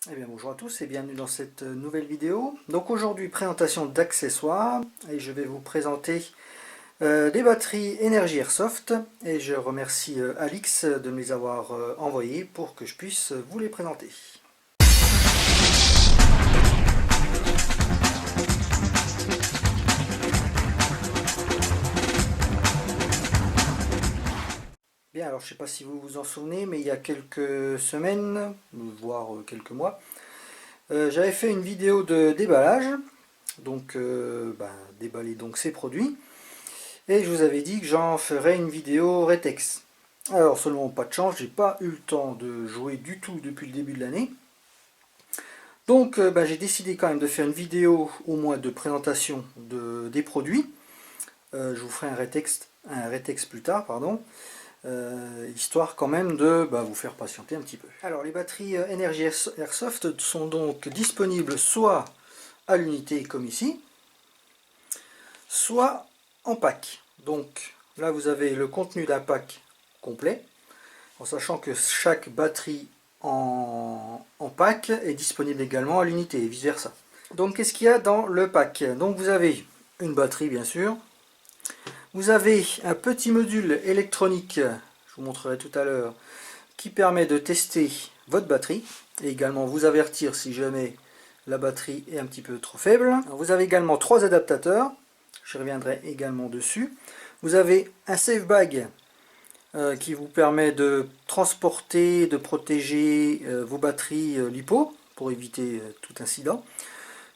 Eh bien bonjour à tous et bienvenue dans cette nouvelle vidéo. Donc aujourd'hui présentation d'accessoires et je vais vous présenter des batteries Energy Airsoft et je remercie Alix de me les avoir envoyées pour que je puisse vous les présenter. Bien, alors je ne sais pas si vous vous en souvenez, mais il y a quelques semaines, voire quelques mois, j'avais fait une vidéo de déballage, donc déballer donc ces produits. Et je vous avais dit que j'en ferais une vidéo rétex. Alors seulement pas de chance, j'ai pas eu le temps de jouer du tout depuis le début de l'année. Donc j'ai décidé quand même de faire une vidéo au moins de présentation des produits. Je vous ferai un rétex plus tard, pardon. Histoire quand même de vous faire patienter un petit peu. Alors les batteries Energy Airsoft sont donc disponibles soit à l'unité comme ici, soit en pack. Donc là vous avez le contenu d'un pack complet, en sachant que chaque batterie en pack est disponible également à l'unité et vice versa. Donc qu'est-ce qu'il y a dans le pack? Donc vous avez une batterie bien sûr, vous avez un petit module électronique, je vous montrerai tout à l'heure, qui permet de tester votre batterie et également vous avertir si jamais la batterie est un petit peu trop faible. Alors, vous avez également 3 adaptateurs, je reviendrai également dessus. Vous avez un safe bag qui vous permet de transporter, de protéger vos batteries LiPo pour éviter tout incident.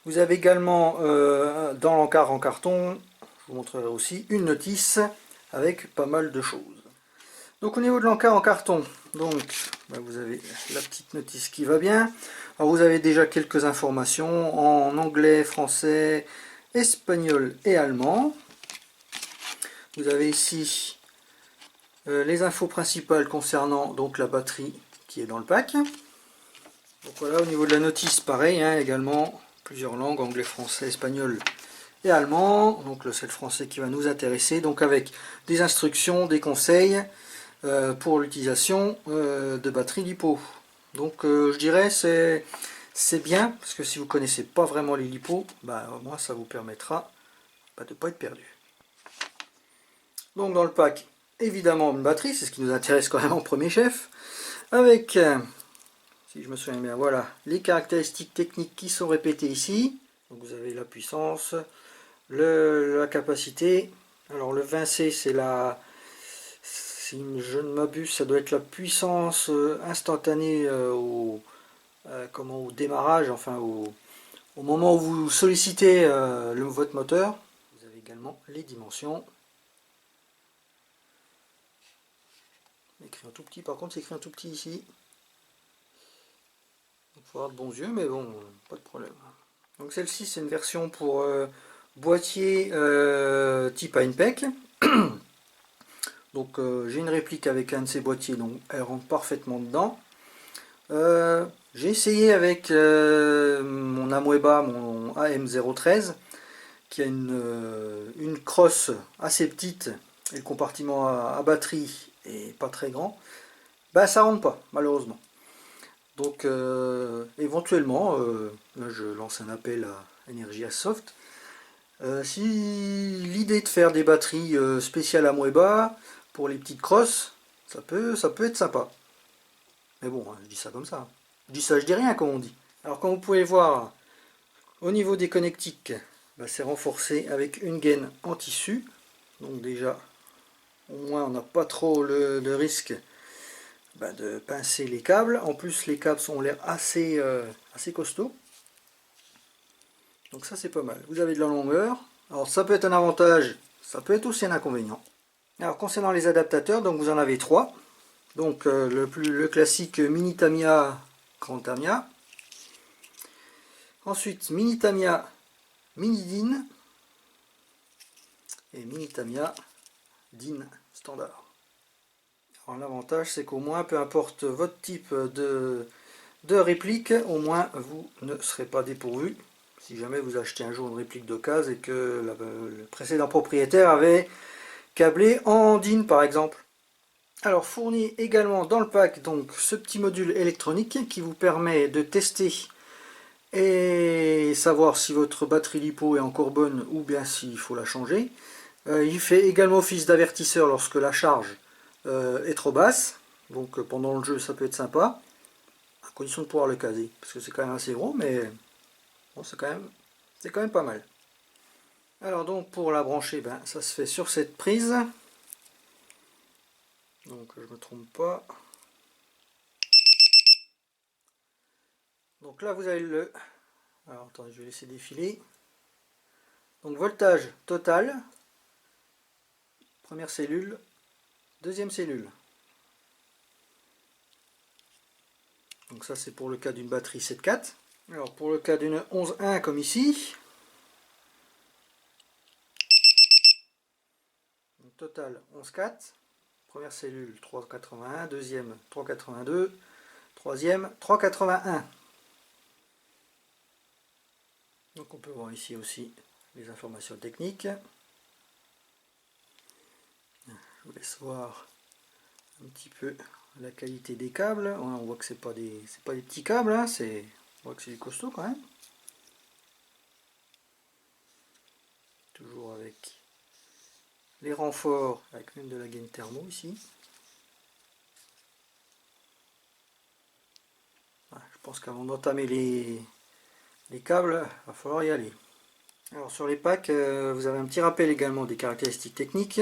Vous avez également dans l'encart en carton, je vous montrerai aussi, une notice avec pas mal de choses. Donc au niveau de l'encart en carton, donc vous avez la petite notice qui va bien. Alors vous avez déjà quelques informations en anglais, français, espagnol et allemand. Vous avez ici les infos principales concernant donc la batterie qui est dans le pack. Donc voilà, au niveau de la notice, pareil, également plusieurs langues, anglais, français, espagnol et allemand. Donc c'est le français qui va nous intéresser, donc avec des instructions, des conseils pour l'utilisation de batteries LiPo. Donc je dirais c'est bien, parce que si vous ne connaissez pas vraiment les LiPo, au moins ça vous permettra de ne pas être perdu. Donc dans le pack, évidemment une batterie, c'est ce qui nous intéresse quand même en premier chef, avec, si je me souviens bien, voilà, les caractéristiques techniques qui sont répétées ici. Donc vous avez la puissance, la capacité, alors le 20C c'est la, si je ne m'abuse, ça doit être la puissance instantanée au démarrage, enfin au moment où vous sollicitez votre moteur. Vous avez également les dimensions. Écrit en tout petit, par contre c'est écrit en tout petit ici. Il faut avoir de bons yeux, mais bon, pas de problème. Donc celle-ci c'est une version pour boîtier type InPEC. Donc j'ai une réplique avec un de ces boîtiers, donc elle rentre parfaitement dedans. J'ai essayé avec mon Amoeba, mon AM013, qui a une crosse assez petite et le compartiment à batterie est pas très grand. Ça rentre pas, malheureusement. Donc éventuellement, là je lance un appel à Energy Airsoft. Si l'idée de faire des batteries spéciales Amoeba pour les petites crosses, ça peut être sympa. Mais bon, je dis ça comme ça. Je dis ça, je dis rien comme on dit. Alors comme vous pouvez voir, au niveau des connectiques, c'est renforcé avec une gaine en tissu. Donc déjà, au moins on n'a pas trop le risque de pincer les câbles. En plus les câbles ont l'air assez costauds. Donc ça c'est pas mal. Vous avez de la longueur. Alors ça peut être un avantage, ça peut être aussi un inconvénient. Alors concernant les adaptateurs, donc vous en avez 3. Donc le classique Mini Tamiya, Grand Tamiya. Ensuite Mini Tamiya, Mini DIN. Et Mini Tamiya, DIN standard. Alors l'avantage c'est qu'au moins, peu importe votre type de réplique, au moins vous ne serez pas dépourvu. Si jamais vous achetez un jour une réplique d'occasion et que le précédent propriétaire avait câblé en DIN par exemple. Alors fournit également dans le pack donc ce petit module électronique qui vous permet de tester et savoir si votre batterie LiPo est encore bonne ou bien s'il faut la changer. Il fait également office d'avertisseur lorsque la charge est trop basse, donc pendant le jeu ça peut être sympa, à condition de pouvoir le caser, parce que c'est quand même assez gros, mais bon, c'est quand même pas mal. Alors donc pour la brancher, ben, ça se fait sur cette prise, donc je me trompe pas. Donc là vous avez le... Alors attendez, je vais laisser défiler. Donc voltage total, première cellule, deuxième cellule. Donc ça c'est pour le cas d'une batterie 7.4. Alors pour le cas d'une 11.1 comme ici, donc total 11.4, première cellule 3.81, deuxième 3.82, troisième 3.81. Donc on peut voir ici aussi les informations techniques. Je vous laisse voir un petit peu la qualité des câbles. On voit que c'est pas des petits câbles, hein, on voit que c'est du costaud quand même. Toujours avec les renforts, avec même de la gaine thermo ici. Voilà, je pense qu'avant d'entamer les câbles, il va falloir y aller. Alors sur les packs, vous avez un petit rappel également des caractéristiques techniques.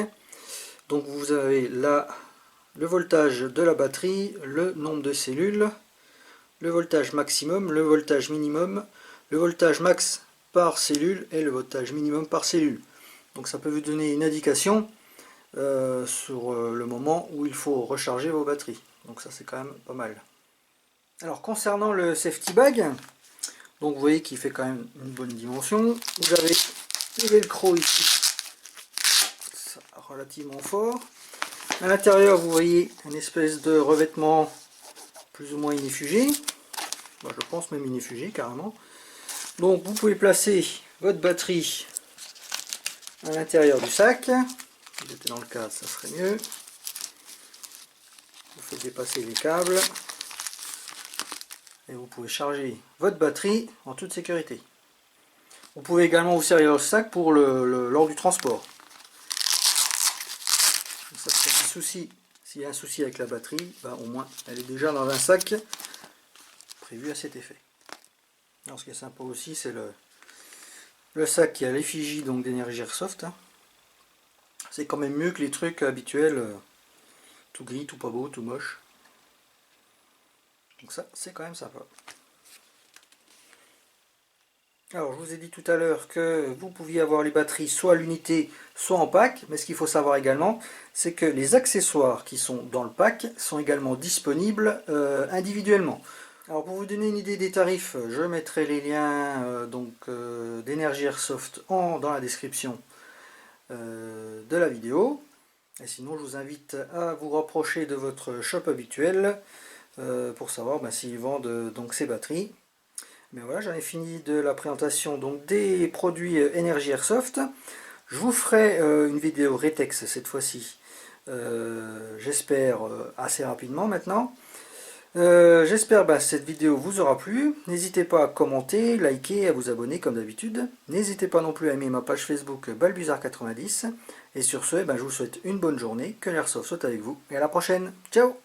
Donc vous avez là le voltage de la batterie, le nombre de cellules, le voltage maximum, le voltage minimum, le voltage max par cellule et le voltage minimum par cellule. Donc ça peut vous donner une indication sur le moment où il faut recharger vos batteries. Donc ça c'est quand même pas mal. Alors concernant le safety bag, donc vous voyez qu'il fait quand même une bonne dimension. Vous avez le velcro ici, relativement fort. À l'intérieur vous voyez une espèce de revêtement plus ou moins ineffugé. Bon, je pense même ineffugé carrément. Donc vous pouvez placer votre batterie à l'intérieur du sac. Si j'étais dans le cadre, ça serait mieux. Vous faites dépasser les câbles et vous pouvez charger votre batterie en toute sécurité. Vous pouvez également vous servir le sac pour lors du transport. Ça, s'il y a un souci avec la batterie, ben, au moins elle est déjà dans un sac prévu à cet effet. Alors, ce qui est sympa aussi, c'est le sac qui a l'effigie d'Energy Airsoft. Hein. C'est quand même mieux que les trucs habituels, tout gris, tout pas beau, tout moche. Donc ça, c'est quand même sympa. Alors, je vous ai dit tout à l'heure que vous pouviez avoir les batteries soit à l'unité, soit en pack. Mais ce qu'il faut savoir également, c'est que les accessoires qui sont dans le pack sont également disponibles individuellement. Alors, pour vous donner une idée des tarifs, je mettrai les liens d'Energy Airsoft dans la description de la vidéo. Et sinon, je vous invite à vous rapprocher de votre shop habituel pour savoir s'ils vendent ces batteries. Mais voilà, j'en ai fini de la présentation des produits Energy Airsoft. Je vous ferai une vidéo Retex cette fois-ci, j'espère assez rapidement maintenant. J'espère que cette vidéo vous aura plu. N'hésitez pas à commenter, liker, à vous abonner comme d'habitude. N'hésitez pas non plus à aimer ma page Facebook Balbuzard90. Et sur ce, je vous souhaite une bonne journée, que l'Airsoft soit avec vous, et à la prochaine. Ciao!